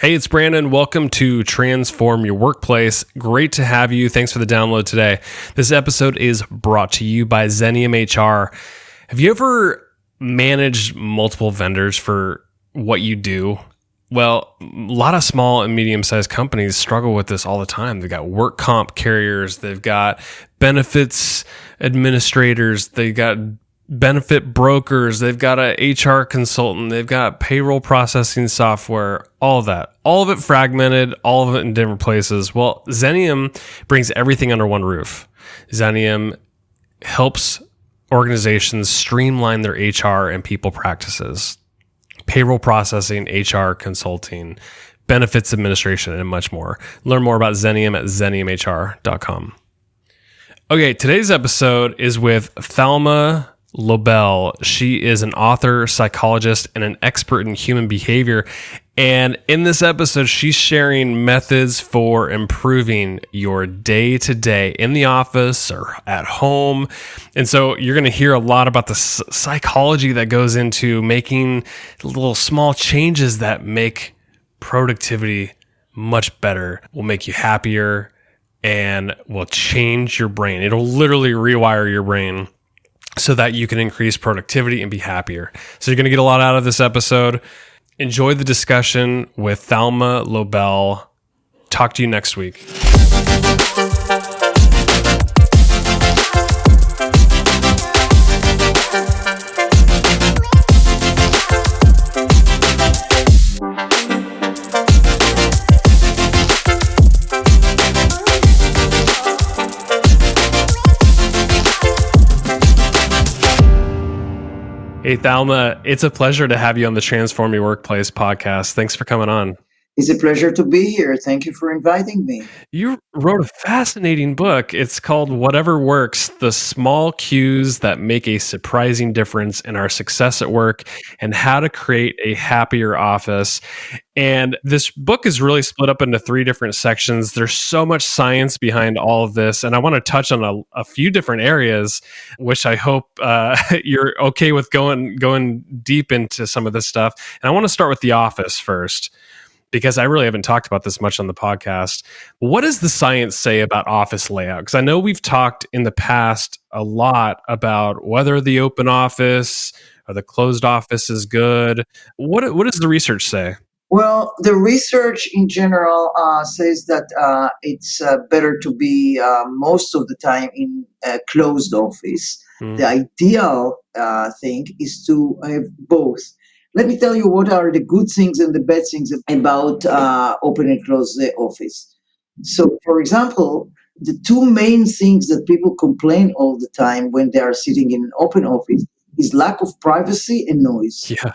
Hey, it's Brandon. Welcome to Transform Your Workplace. Great to have you. Thanks for the download today. This episode is brought to you by Xenium HR. Have you ever managed multiple vendors for what you do? Well, a lot of small and medium-sized companies struggle with this all the time. They've got work comp carriers, they've got benefits administrators, they've got benefit brokers, they've got a HR consultant, they've got payroll processing software, all of that. All of it fragmented, all of it in different places. Well, Xenium brings everything under one roof. Xenium helps organizations streamline their HR and people practices, payroll processing, HR consulting, benefits administration, and much more. Learn more about Xenium at xeniumhr.com. Okay, today's episode is with Thalma Lobel. She is an author, psychologist, and an expert in human behavior. And in this episode, she's sharing methods for improving your day-to-day in the office or at home. And so you're going to hear a lot about the psychology that goes into making little small changes that make productivity much better, will make you happier, and will change your brain. It'll literally rewire your brain so that you can increase productivity and be happier. So you're going to get a lot out of this episode. Enjoy the discussion with Thalma Lobel. Talk to you next week. Hey, Thalma, it's a pleasure to have you on the Transform Your Workplace podcast. Thanks for coming on. It's a pleasure to be here. Thank you for inviting me. You wrote a fascinating book. It's called Whatever Works, The Small Cues That Make a Surprising Difference in Our Success at Work and How to Create a Happier Office. And this book is really split up into 3 different sections. There's so much science behind all of this. And I want to touch on a few different areas, which I hope you're okay with going deep into some of this stuff. And I want to start with the office first, because I really haven't talked about this much on the podcast. What does the science say about office layout? Because I know we've talked in the past a lot about whether the open office or the closed office is good. What does the research say? Well, the research in general says that it's better to be most of the time in a closed office. The ideal thing is to have both. Let me tell you what are the good things and the bad things about open and closed office. So, for example, the 2 main things that people complain all the time when they are sitting in an open office is lack of privacy and noise. Yeah.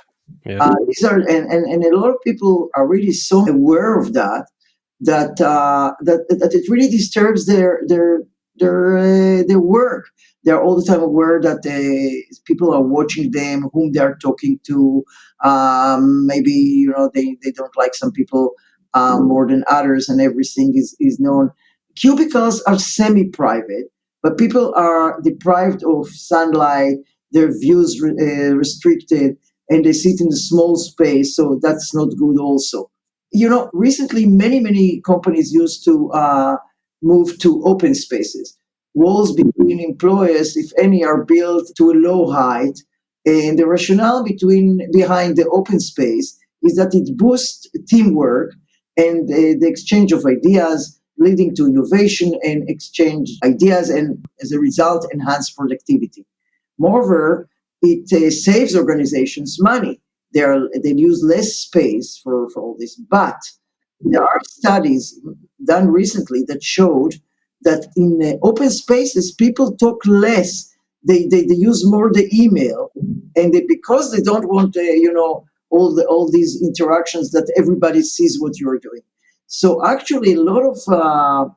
These are and a lot of people are really so aware of that it really disturbs their work. They're all the time aware that people are watching them, whom they are talking to. Maybe they don't like some people more than others, and everything is known. Cubicles are semi-private, but people are deprived of sunlight. Their views restricted, and they sit in a small space, so that's not good. Also, recently many companies used to move to open spaces. Walls between employees, if any, are built to a low height. And the rationale behind the open space is that it boosts teamwork and the exchange of ideas, leading to innovation and exchange ideas, and as a result, enhance productivity. Moreover, it saves organizations money. They use less space for all this. But there are studies done recently that showed that in open spaces, people talk less. They use more the email, and because they don't want all these interactions that everybody sees what you're doing. So actually, a lot of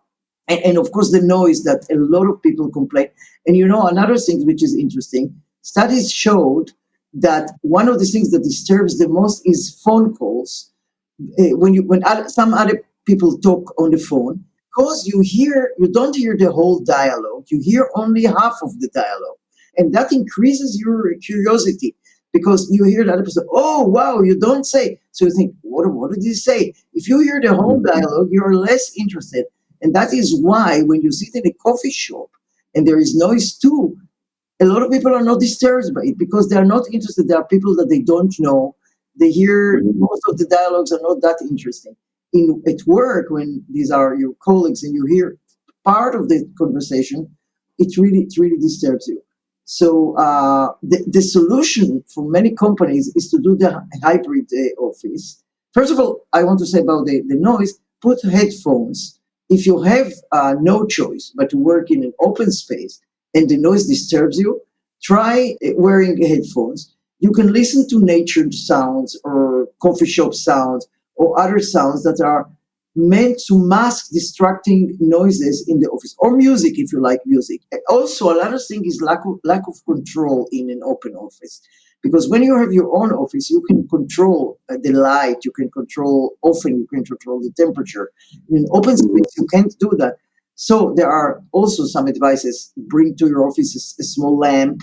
and of course the noise that a lot of people complain. And another thing which is interesting, studies showed that one of the things that disturbs the most is phone calls. When some other people talk on the phone, because you don't hear the whole dialogue, you hear only half of the dialogue. And that increases your curiosity. because you hear the other person, oh, wow, you don't say. So you think, what did he say? If you hear the whole dialogue, you're less interested. And that is why when you sit in a coffee shop and there is noise too, a lot of people are not disturbed by it because they are not interested. There are people that they don't know. They hear most of the dialogues are not that interesting. At work, when these are your colleagues and you hear part of the conversation, it really disturbs you. So the solution for many companies is to do the hybrid office. First of all, I want to say about the noise, put headphones. If you have no choice but to work in an open space and the noise disturbs you, try wearing headphones. You can listen to nature sounds or coffee shop sounds or other sounds that are meant to mask distracting noises in the office, or music if you like music. Also, another thing is lack of control in an open office. Because when you have your own office, you can control the light, you can control, often you can control the temperature. In an open space, you can't do that. So there are also some advices. Bring to your office a small lamp,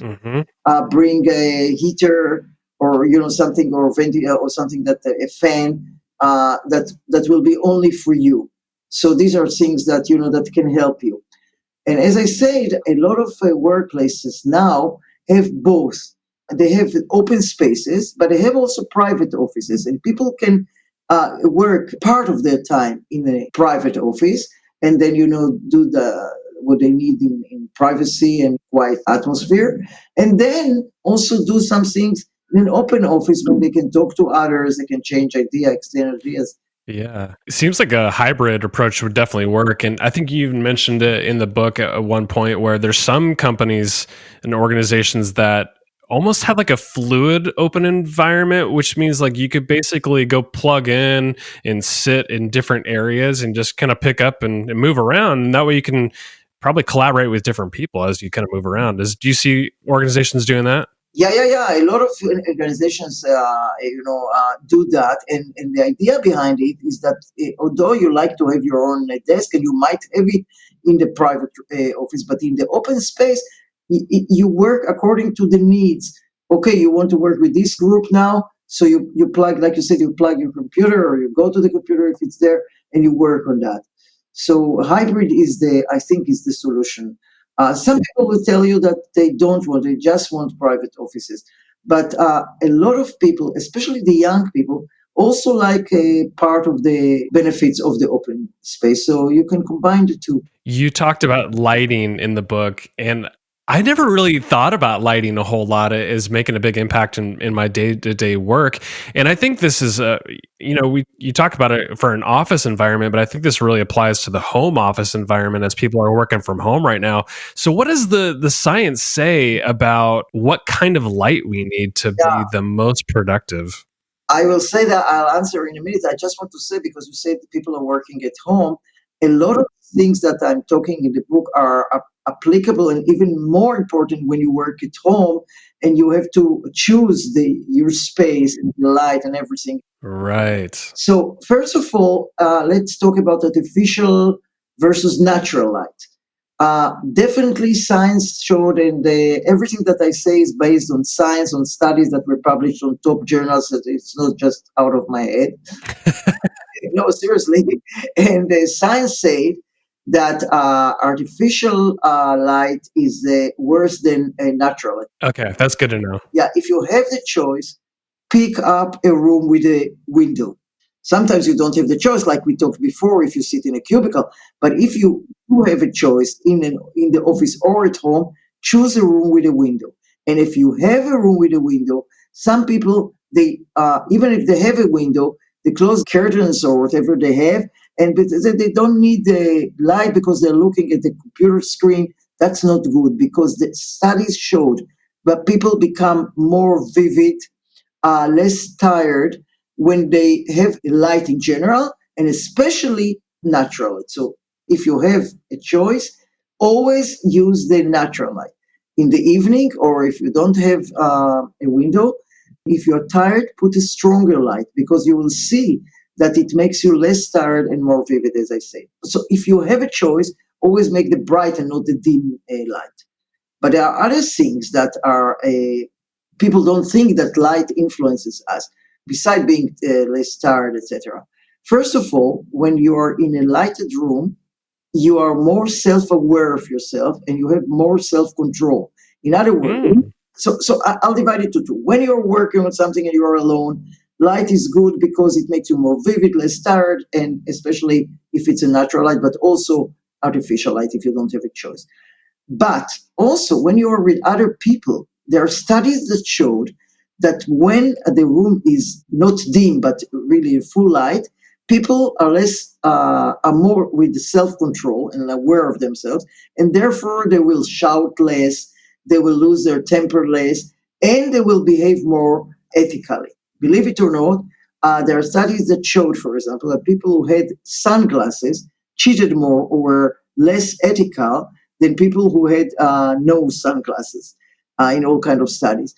bring a heater or something, or or something, that a fan that will be only for you. So these are things that that can help you. And as I said, a lot of workplaces now have both. They have open spaces, but they have also private offices, and people can work part of their time in a private office, and then do what they need in privacy and quiet atmosphere, and then also do some things in an open office where they can talk to others, they can change ideas, exchange ideas. Yeah. It seems like a hybrid approach would definitely work. And I think you even mentioned it in the book at one point where there's some companies and organizations that almost have like a fluid open environment, which means like you could basically go plug in and sit in different areas and just kind of pick up and move around. And that way you can probably collaborate with different people as you kind of move around. Do you see organizations doing that? Yeah. A lot of organizations, do that, and the idea behind it is that although you like to have your own desk, and you might have it in the private office, but in the open space, you work according to the needs. Okay, you want to work with this group now, so you plug, like you said, you plug your computer, or you go to the computer if it's there, and you work on that. So hybrid I think is the solution. Some people will tell you that they just want private offices. But a lot of people, especially the young people, also like a part of the benefits of the open space. So you can combine the two. You talked about lighting in the book, and I never really thought about lighting a whole lot as making a big impact in my day-to-day work. And I think this is, you talk about it for an office environment, but I think this really applies to the home office environment as people are working from home right now. So what does the science say about what kind of light we need to be the most productive? I will say that. I'll answer in a minute. I just want to say, because you said people are working at home, a lot of things that I'm talking in the book are applicable and even more important when you work at home and you have to choose your space and the light and everything. Right. So first of all, let's talk about artificial versus natural light. Definitely science showed, and everything that I say is based on science, on studies that were published on top journals. That it's not just out of my head. No, seriously. And the science said that artificial light is worse than natural light. Okay, that's good to know. Yeah, if you have the choice, pick up a room with a window. Sometimes you don't have the choice, like we talked before, if you sit in a cubicle. But if you do have a choice in the office or at home, choose a room with a window. And if you have a room with a window, some people, they even if they have a window, they close curtains or whatever they have, and they don't need the light because they're looking at the computer screen. That's not good, because the studies showed that people become more vivid, less tired when they have light in general, and especially natural light. So if you have a choice, always use the natural light. In the evening, or if you don't have a window, if you're tired, put a stronger light, because you will see that it makes you less tired and more vivid, as I say. So if you have a choice, always make the bright and not the dim light. But there are other things that are people don't think that light influences us, beside being less tired, etc. First of all, when you are in a lighted room, you are more self-aware of yourself and you have more self-control. In other words, I'll divide it to two. When you're working on something and you're alone, light is good because it makes you more vivid, less tired, and especially if it's a natural light, but also artificial light if you don't have a choice. But also, when you are with other people, there are studies that showed that when the room is not dim but really full light, people are are more with self-control and aware of themselves, and therefore they will shout less, they will lose their temper less, and they will behave more ethically. Believe it or not, there are studies that showed, for example, that people who had sunglasses cheated more or were less ethical than people who had no sunglasses in all kinds of studies.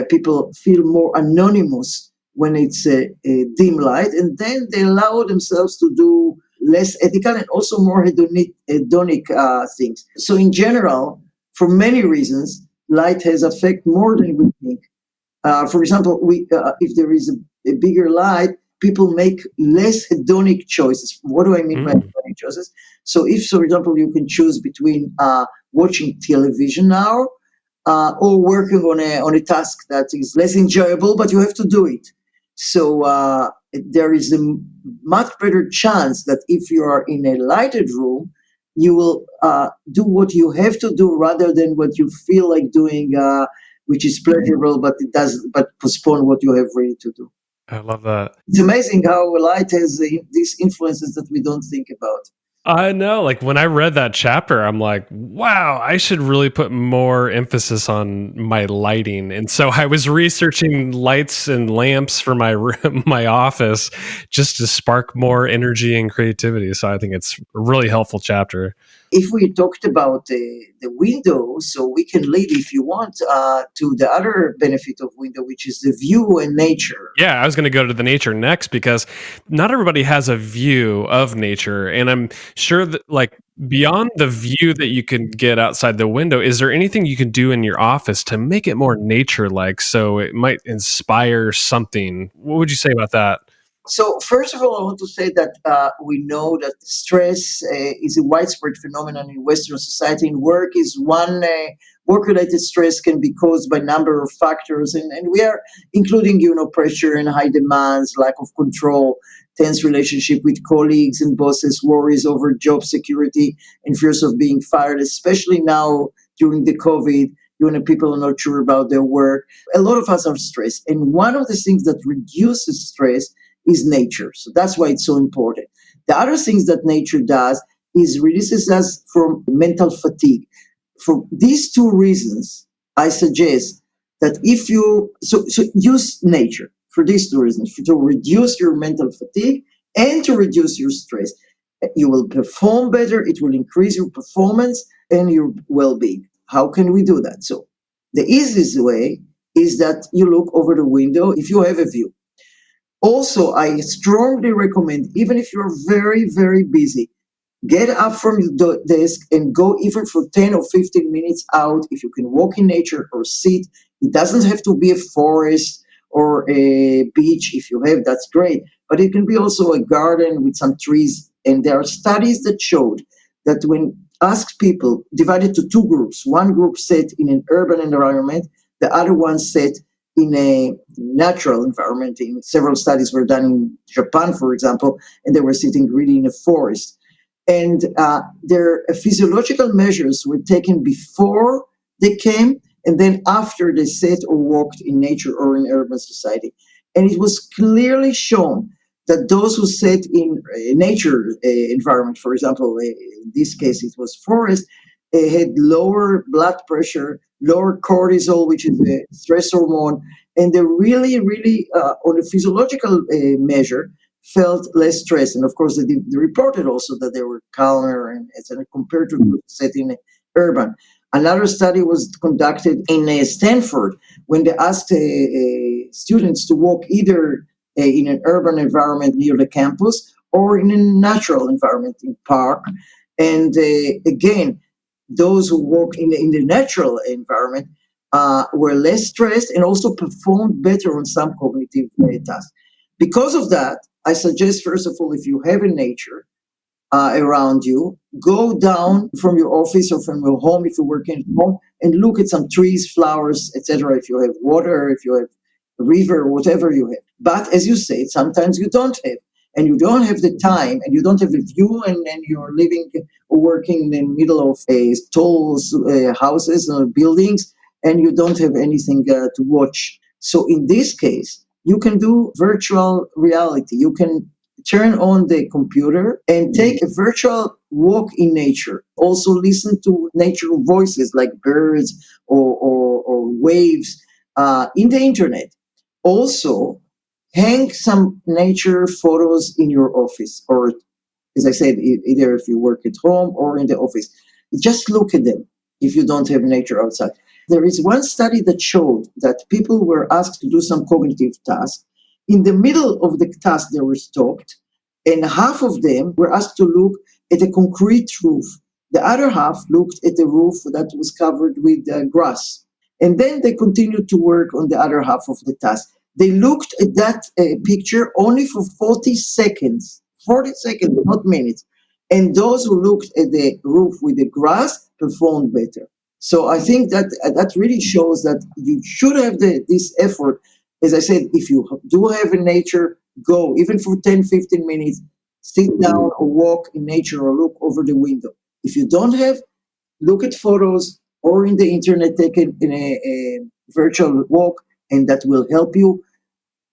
People feel more anonymous when it's a dim light, and then they allow themselves to do less ethical and also more hedonic things. So in general, for many reasons, light has effect more than we think. For example, if there is a bigger light, people make less hedonic choices. What do I mean by hedonic choices? So if, for example, you can choose between watching television now or working on a task that is less enjoyable, but you have to do it. So there is a much better chance that if you are in a lighted room, you will do what you have to do rather than what you feel like doing, which is pleasurable, but it does but postpone what you have ready to do. I love that. It's amazing how light has these influences that we don't think about. I know, like when I read that chapter, I'm like, wow, I should really put more emphasis on my lighting. And so I was researching lights and lamps for my room, my office, just to spark more energy and creativity. So I think it's a really helpful chapter. If we talked about the window, so we can lead, if you want, to the other benefit of window, which is the view and nature. Yeah, I was going to go to the nature next because not everybody has a view of nature. And I'm sure that, like, beyond the view that you can get outside the window, is there anything you can do in your office to make it more nature-like so it might inspire something? What would you say about that? So first of all, I want to say that we know that stress is a widespread phenomenon in Western society. In work is one work-related stress can be caused by a number of factors, and we are including pressure and high demands, lack of control, tense relationship with colleagues and bosses, worries over job security, and fears of being fired, especially now during the COVID. People are not sure about their work. A lot of us are stressed, and one of the things that reduces stress is nature. So that's why it's so important. The other things that nature does is releases us from mental fatigue. For these two reasons, I suggest that if you so use nature for these two reasons, to reduce your mental fatigue and to reduce your stress. You will perform better, it will increase your performance and your well-being. How can we do that? So the easiest way is that you look over the window if you have a view. Also, I strongly recommend, even if you're very, very busy, get up from your desk and go even for 10 or 15 minutes out. If you can walk in nature or sit, it doesn't have to be a forest or a beach. If you have, that's great. But it can be also a garden with some trees. And there are studies that showed that when asked people, divided to two groups, one group sat in an urban environment, the other one sat in a natural environment. In several studies were done in Japan, for example, and they were sitting really in a forest. And their physiological measures were taken before they came and then after they sat or walked in nature or in urban society. And it was clearly shown that those who sat in a nature environment, for example, in this case it was forest, had lower blood pressure, lower cortisol, which is a stress hormone, and they really, really, on a physiological measure, felt less stress. And of course, they reported also that they were calmer and etc. compared to the setting urban. Another study was conducted in Stanford when they asked students to walk either in an urban environment near the campus or in a natural environment in park. And again, those who walk in the natural environment were less stressed and also performed better on some cognitive tasks. Because of that, I suggest, first of all, if you have a nature around you, go down from your office or from your home if you're working at home and look at some trees, flowers, etc. If you have water, if you have a river, whatever you have. But as you say, sometimes you don't have. And you don't have the time and you don't have a view and you're living or working in the middle of tall houses or buildings and you don't have anything to watch. So in this case, you can do virtual reality. You can turn on the computer and take a virtual walk in nature. Also listen to nature voices like birds or waves in the internet. Also, hang some nature photos in your office, or as I said, either if you work at home or in the office. Just look at them if you don't have nature outside. There is one study that showed that people were asked to do some cognitive task. In the middle of the task, they were stopped, and half of them were asked to look at a concrete roof. The other half looked at a roof that was covered with grass. And then they continued to work on the other half of the task. They looked at that picture only for 40 seconds, not minutes. And those who looked at the roof with the grass performed better. So I think that really shows that you should have this effort. As I said, if you do have a nature, go, even for 10, 15 minutes, sit down or walk in nature or look over the window. If you don't have, look at photos or in the internet, take a virtual walk, and that will help you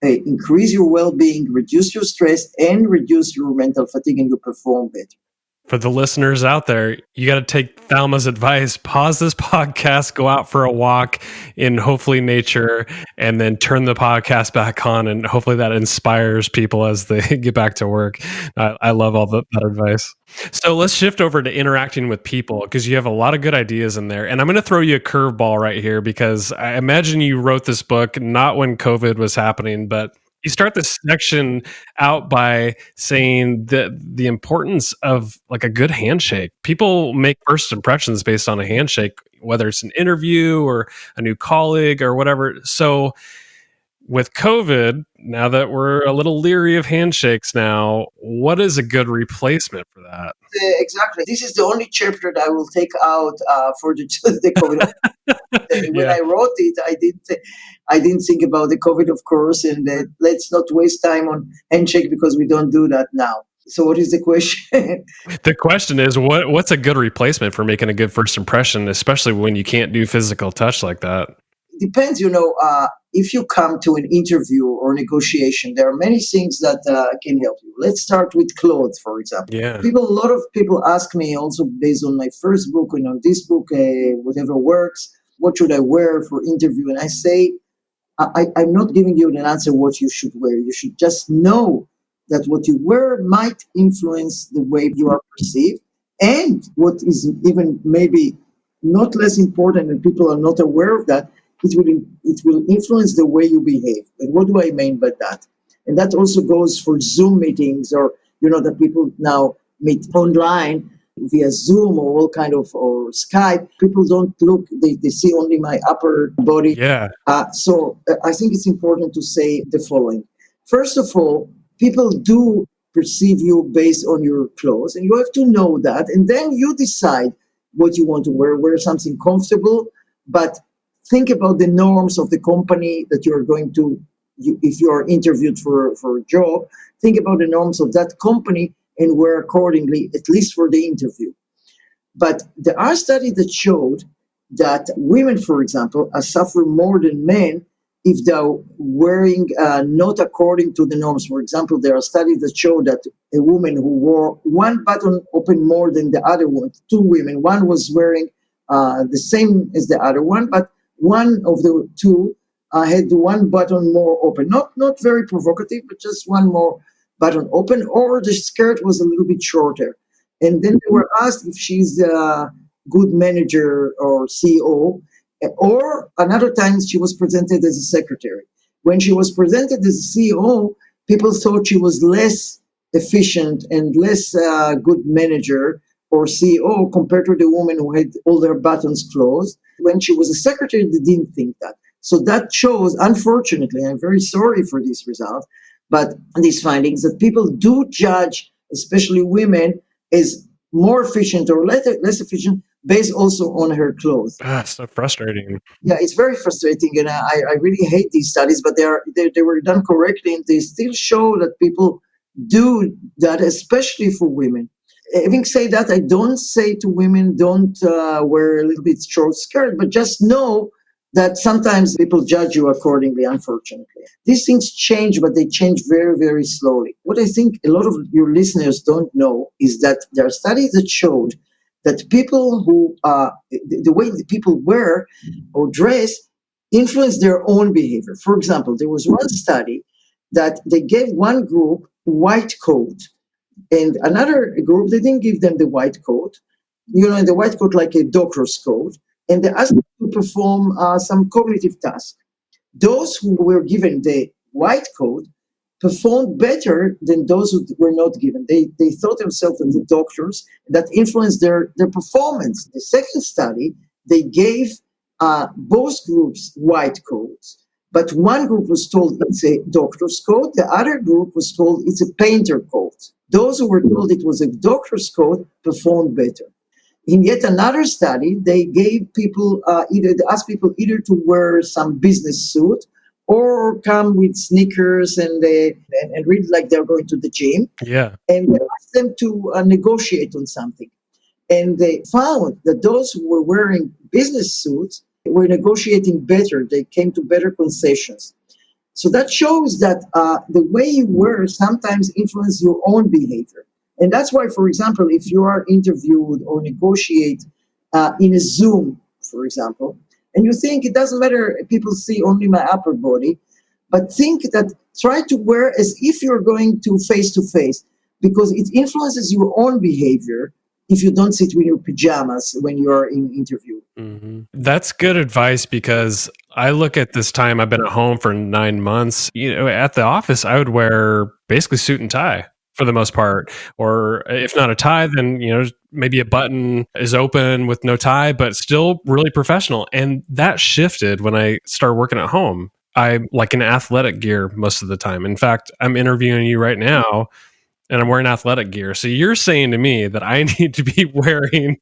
increase your well-being, reduce your stress, and reduce your mental fatigue, and you perform better. For the listeners out there, you got to take Thalma's advice. Pause this podcast, go out for a walk in hopefully nature, and then turn the podcast back on. And hopefully that inspires people as they get back to work. I love all that advice. So let's shift over to interacting with people, because you have a lot of good ideas in there. And I'm going to throw you a curveball right here, because I imagine you wrote this book not when COVID was happening, but you start this section out by saying that the importance of like a good handshake. People make first impressions based on a handshake, whether it's an interview or a new colleague or whatever. So with COVID, now that we're a little leery of handshakes now, what is a good replacement for that? Exactly. This is the only chapter that I will take out for the COVID. When I wrote it, I didn't think about the COVID, of course, and let's not waste time on handshake because we don't do that now. So what is the question? The question is, what's a good replacement for making a good first impression, especially when you can't do physical touch like that? Depends, if you come to an interview or negotiation, there are many things that can help you. Let's start with clothes, for example. Yeah. A lot of people ask me, also based on my first book and on this book, whatever works, what should I wear for interview? And I say, I'm not giving you an answer what you should wear. You should just know that what you wear might influence the way you are perceived. And what is even maybe not less important, and people are not aware of that, it will influence the way you behave. And what do I mean by that? And that also goes for Zoom meetings, or that people now meet online via Zoom or all kind of, or Skype. People don't look; they see only my upper body. Yeah. So I think it's important to say the following. First of all, people do perceive you based on your clothes, and you have to know that, and then you decide what you want to wear. Wear something comfortable, but think about the norms of the company that you're going to, if you are interviewed for a job, think about the norms of that company and wear accordingly, at least for the interview. But there are studies that showed that women, for example, suffer more than men if they're wearing not according to the norms. For example, there are studies that show that a woman who wore one button open more than the other one, two women, one was wearing the same as the other one, but one of the two had one button more open. Not very provocative, but just one more button open, or the skirt was a little bit shorter. And then they were asked if she's a good manager or CEO, or another time she was presented as a secretary. When she was presented as a CEO, people thought she was less efficient and less good manager or CEO compared to the woman who had all their buttons closed. When she was a secretary, they didn't think that. So that shows, unfortunately, I'm very sorry for this result, but these findings that people do judge, especially women, as more efficient or less efficient based also on her clothes. So frustrating. Yeah, it's very frustrating, and I really hate these studies, but they were done correctly, and they still show that people do that, especially for women. Having said that, I don't say to women don't wear a little bit short skirt, but just know that sometimes people judge you accordingly, unfortunately. These things change, but they change very, very slowly. What I think a lot of your listeners don't know is that there are studies that showed that people who, the way that people wear or dress influence their own behavior. For example, there was one study that they gave one group white coat and another group, they didn't give them the white coat, in the white coat like a doctor's coat, and they asked them to perform some cognitive tasks. Those who were given the white coat performed better than those who were not given. They thought themselves as the doctors that influenced their performance. The second study, they gave both groups white coats, but one group was told it's a doctor's coat, the other group was told it's a painter coat. Those who were told it was a doctor's coat performed better. In yet another study, they gave people they asked people either to wear some business suit or come with sneakers and read like they're going to the gym. Yeah. And they asked them to negotiate on something. And they found that those who were wearing business suits were negotiating better. They came to better concessions. So that shows that the way you wear sometimes influences your own behavior. And that's why, for example, if you are interviewed or negotiate in a Zoom, for example, and you think it doesn't matter, people see only my upper body, but think that try to wear as if you're going to face, because it influences your own behavior if you don't sit with your pajamas when you're in interview. Mm-hmm. That's good advice, because I look at this time I've been at home for 9 months. At the office, I would wear basically suit and tie for the most part, or if not a tie, then maybe a button is open with no tie, but still really professional. And that shifted when I started working at home. I'm like in athletic gear most of the time. In fact, I'm interviewing you right now, and I'm wearing athletic gear. So you're saying to me that I need to be wearing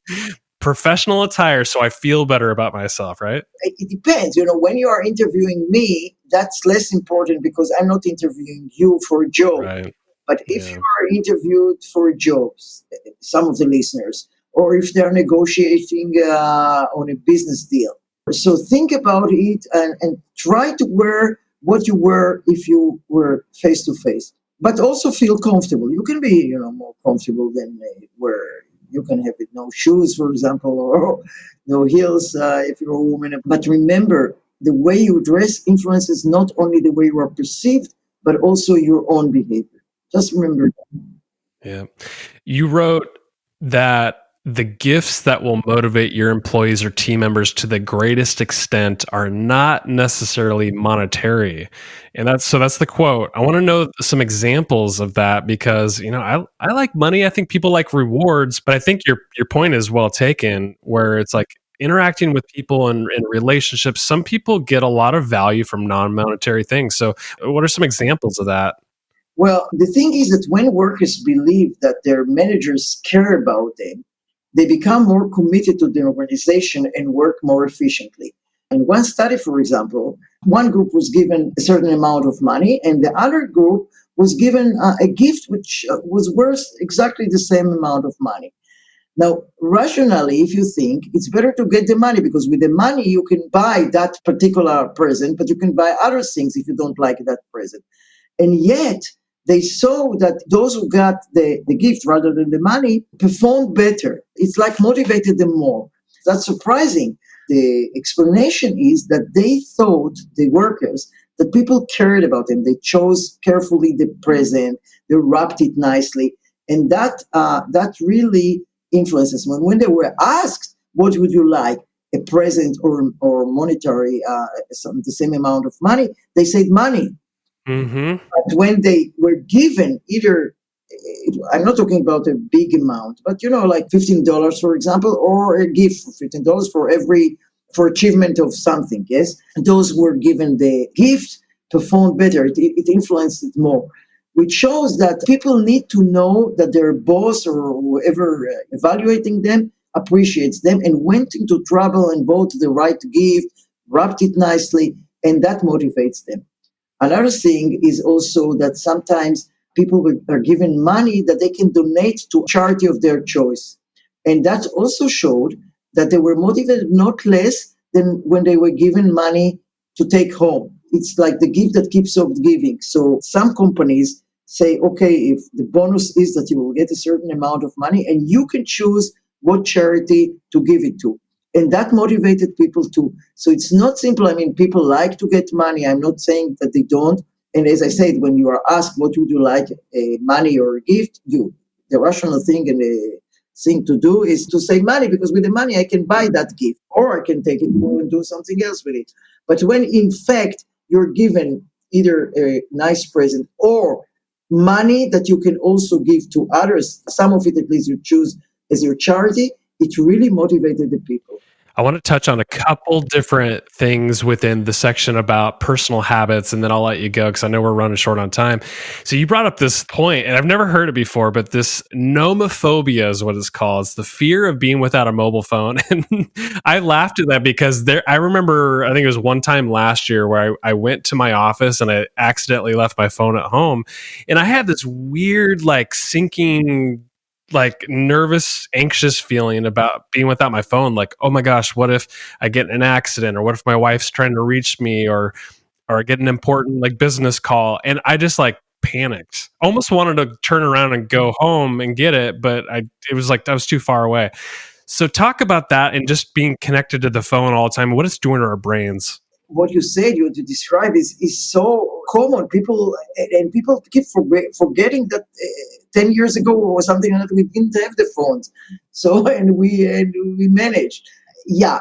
professional attire so I feel better about myself, right? It depends. When you are interviewing me, that's less important because I'm not interviewing you for a job. Right. But if you are interviewed for jobs, some of the listeners, or if they're negotiating on a business deal, so think about it and try to wear what you wear if you were face to face, but also feel comfortable. You can be, more comfortable than where you can have it, no shoes, for example, or no heels if you're a woman. But remember, the way you dress influences not only the way you are perceived, but also your own behavior. Just remember that. Yeah. You wrote that the gifts that will motivate your employees or team members to the greatest extent are not necessarily monetary. And that's the quote. I want to know some examples of that, because, I like money. I think people like rewards, but I think your point is well taken, where it's like interacting with people and in relationships. Some people get a lot of value from non-monetary things. So what are some examples of that? Well, the thing is that when workers believe that their managers care about them, they become more committed to the organization and work more efficiently. In one study, for example, one group was given a certain amount of money, and the other group was given a gift which was worth exactly the same amount of money. Now, rationally, if you think, it's better to get the money, because with the money you can buy that particular present, but you can buy other things if you don't like that present. And yet, they saw that those who got the gift rather than the money performed better. It's like motivated them more. That's surprising. The explanation is that they thought, the workers, that people cared about them. They chose carefully the present. They wrapped it nicely. And that really influences them. When they were asked, what would you like, a present or monetary, the same amount of money, they said money. Mm-hmm. But when they were given either I'm not talking about a big amount, but like $15, for example, or a gift for $15 for achievement of something. Yes, and those who were given the gift performed better. It influenced it more, which shows that people need to know that their boss or whoever evaluating them appreciates them and went into trouble and bought the right gift, wrapped it nicely, and that motivates them. Another thing is also that sometimes people are given money that they can donate to charity of their choice. And that also showed that they were motivated not less than when they were given money to take home. It's like the gift that keeps on giving. So some companies say, okay, if the bonus is that you will get a certain amount of money and you can choose what charity to give it to. And that motivated people too. So it's not simple. I mean, people like to get money. I'm not saying that they don't. And as I said, when you are asked what would you like, money or a gift, the rational thing and the thing to do is to say money, because with the money I can buy that gift or I can take it home and do something else with it. But when in fact you're given either a nice present or money that you can also give to others, some of it at least you choose as your charity, it really motivated the people. I want to touch on a couple different things within the section about personal habits, and then I'll let you go because I know we're running short on time. So you brought up this point, and I've never heard it before, but this nomophobia is what it's called. It's the fear of being without a mobile phone. And I laughed at that because I remember, I think it was one time last year where I went to my office and I accidentally left my phone at home. And I had this weird, like, sinking, like, nervous, anxious feeling about being without my phone. Like, oh my gosh, what if I get in an accident, or what if my wife's trying to reach me, or I get an important, like, business call, and I just, like, panicked. Almost wanted to turn around and go home and get it, but it was like I was too far away. So talk about that and just being connected to the phone all the time, what it's doing to our brains. What you said, you to describe is so common. People keep forgetting that 10 years ago or something like that, we didn't have the phones. So and we managed. Yeah,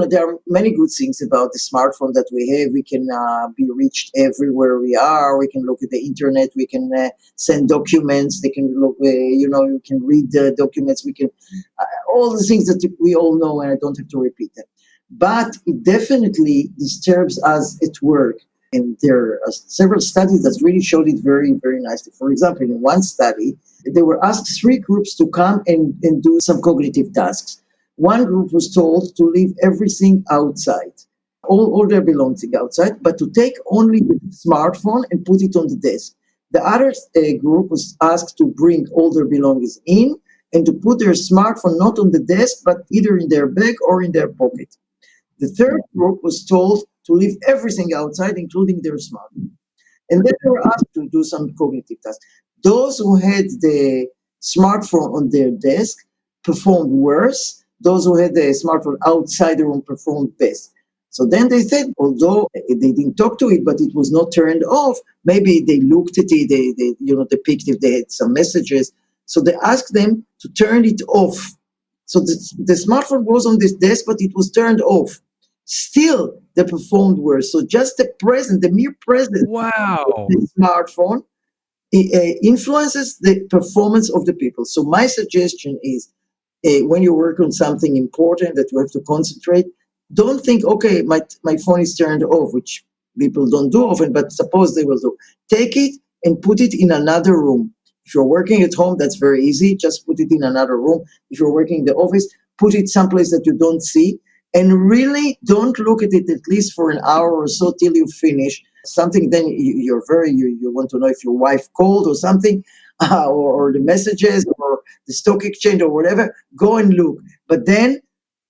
there are many good things about the smartphone that we have. We can be reached everywhere we are. We can look at the internet. We can send documents. They can look. You can read the documents. We can all the things that we all know, and I don't have to repeat them. But it definitely disturbs us at work. And there are several studies that really showed it very, very nicely. For example, in one study, they were asked three groups to come and do some cognitive tasks. One group was told to leave everything outside, all their belongings outside, but to take only the smartphone and put it on the desk. The other group was asked to bring all their belongings in and to put their smartphone not on the desk, but either in their bag or in their pocket. The third group was told to leave everything outside, including their smartphone. And then they were asked to do some cognitive tasks. Those who had the smartphone on their desk performed worse. Those who had the smartphone outside the room performed best. So then they said, although they didn't talk to it, but it was not turned off, maybe they looked at it, they picked if they had some messages. So they asked them to turn it off. So the smartphone was on this desk, but it was turned off. Still, they performed worse. So just the mere presence of the smartphone influences the performance of the people. So my suggestion is, when you work on something important that you have to concentrate, don't think, okay, my phone is turned off, which people don't do often, but suppose they will do. Take it and put it in another room. If you're working at home, that's very easy. Just put it in another room. If you're working in the office, put it someplace that you don't see. And really don't look at it at least for an hour or so till you finish something. Then you want to know if your wife called or something, or the messages or the stock exchange or whatever. Go and look. But then,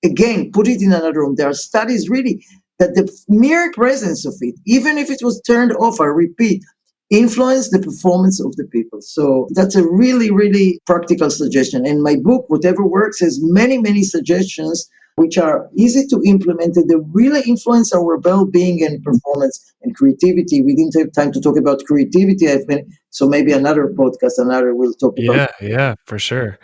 again, put it in another room. There are studies really that the mere presence of it, even if it was turned off, I repeat, influence the performance of the people. So that's a really, really practical suggestion. And my book, Whatever Works, has many, many suggestions which are easy to implement, and they really influence our well-being and performance and creativity. We didn't have time to talk about creativity. I have So maybe another podcast, we'll talk about. Yeah, for sure.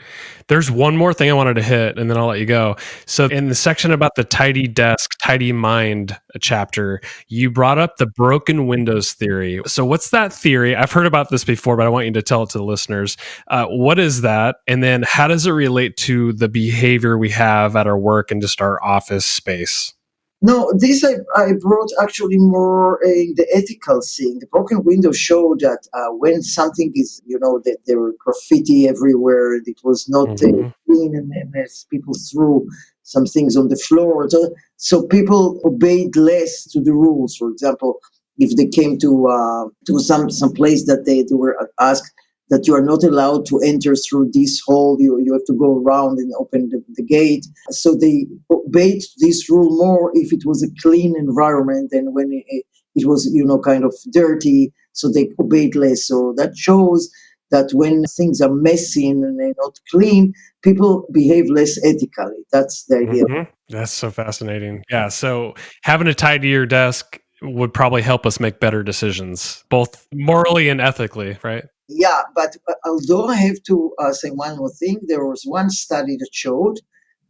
There's one more thing I wanted to hit, and then I'll let you go. So in the section about the tidy desk, tidy mind chapter, you brought up the broken windows theory. So what's that theory? I've heard about this before, but I want you to tell it to the listeners. What is that? And then how does it relate to the behavior we have at our work and just our office space? No, this I brought actually more in the ethical thing. The broken window showed that when something is, that there were graffiti everywhere, it was not clean, and as people threw some things on the floor. So people obeyed less to the rules. For example, if they came to some place that they were asked that you are not allowed to enter through this hall, you have to go around and open the gate. So they obeyed this rule more if it was a clean environment than when it was, kind of dirty. So they obeyed less. So that shows that when things are messy and they're not clean, people behave less ethically. That's the idea. That's so fascinating. Yeah. So having a tidier desk would probably help us make better decisions, both morally and ethically, right? Yeah, but although I have to say one more thing, there was one study that showed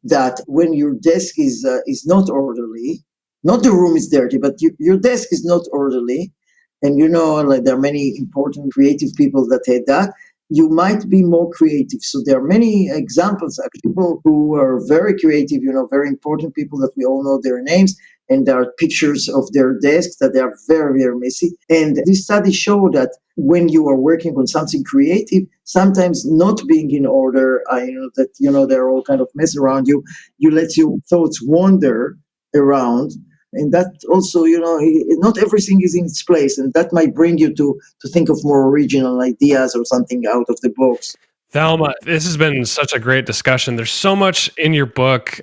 that when your desk is not orderly, not the room is dirty, but your desk is not orderly, and like there are many important creative people that had that, you might be more creative. So there are many examples of people who are very creative, very important people that we all know their names, and there are pictures of their desks that they are very, very messy. And this study showed that when you are working on something creative, sometimes not being in order, there are all kind of mess around you, you let your thoughts wander around. And that also, not everything is in its place. And that might bring you to think of more original ideas or something out of the box. Thalma, this has been such a great discussion. There's so much in your book,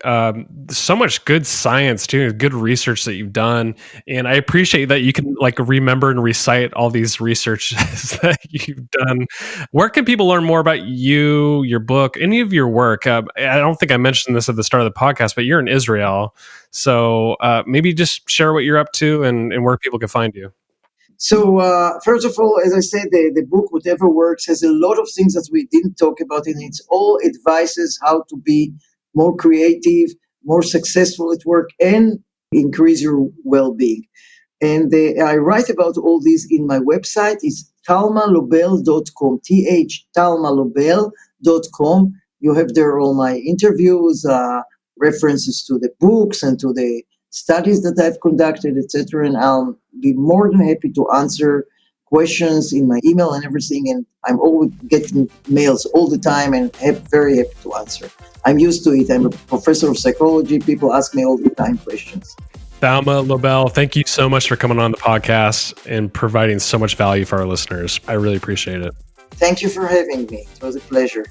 so much good science too, good research that you've done. And I appreciate that you can remember and recite all these researches that you've done. Where can people learn more about you, your book, any of your work? I don't think I mentioned this at the start of the podcast, but you're in Israel. So maybe just share what you're up to and where people can find you. So first of all, as I said, the book, Whatever Works, has a lot of things that we didn't talk about, and it's all advices how to be more creative, more successful at work, and increase your well-being. And I write about all these in my website. It's thalmalobel.com, thalmalobel.com. You have there all my interviews, references to the books and to the studies that I've conducted, etc. And I'll be more than happy to answer questions in my email and everything. And I'm always getting mails all the time and very happy to answer. I'm used to it. I'm a professor of psychology. People ask me all the time questions. Thalma Lobel, thank you so much for coming on the podcast and providing so much value for our listeners. I really appreciate it. Thank you for having me. It was a pleasure.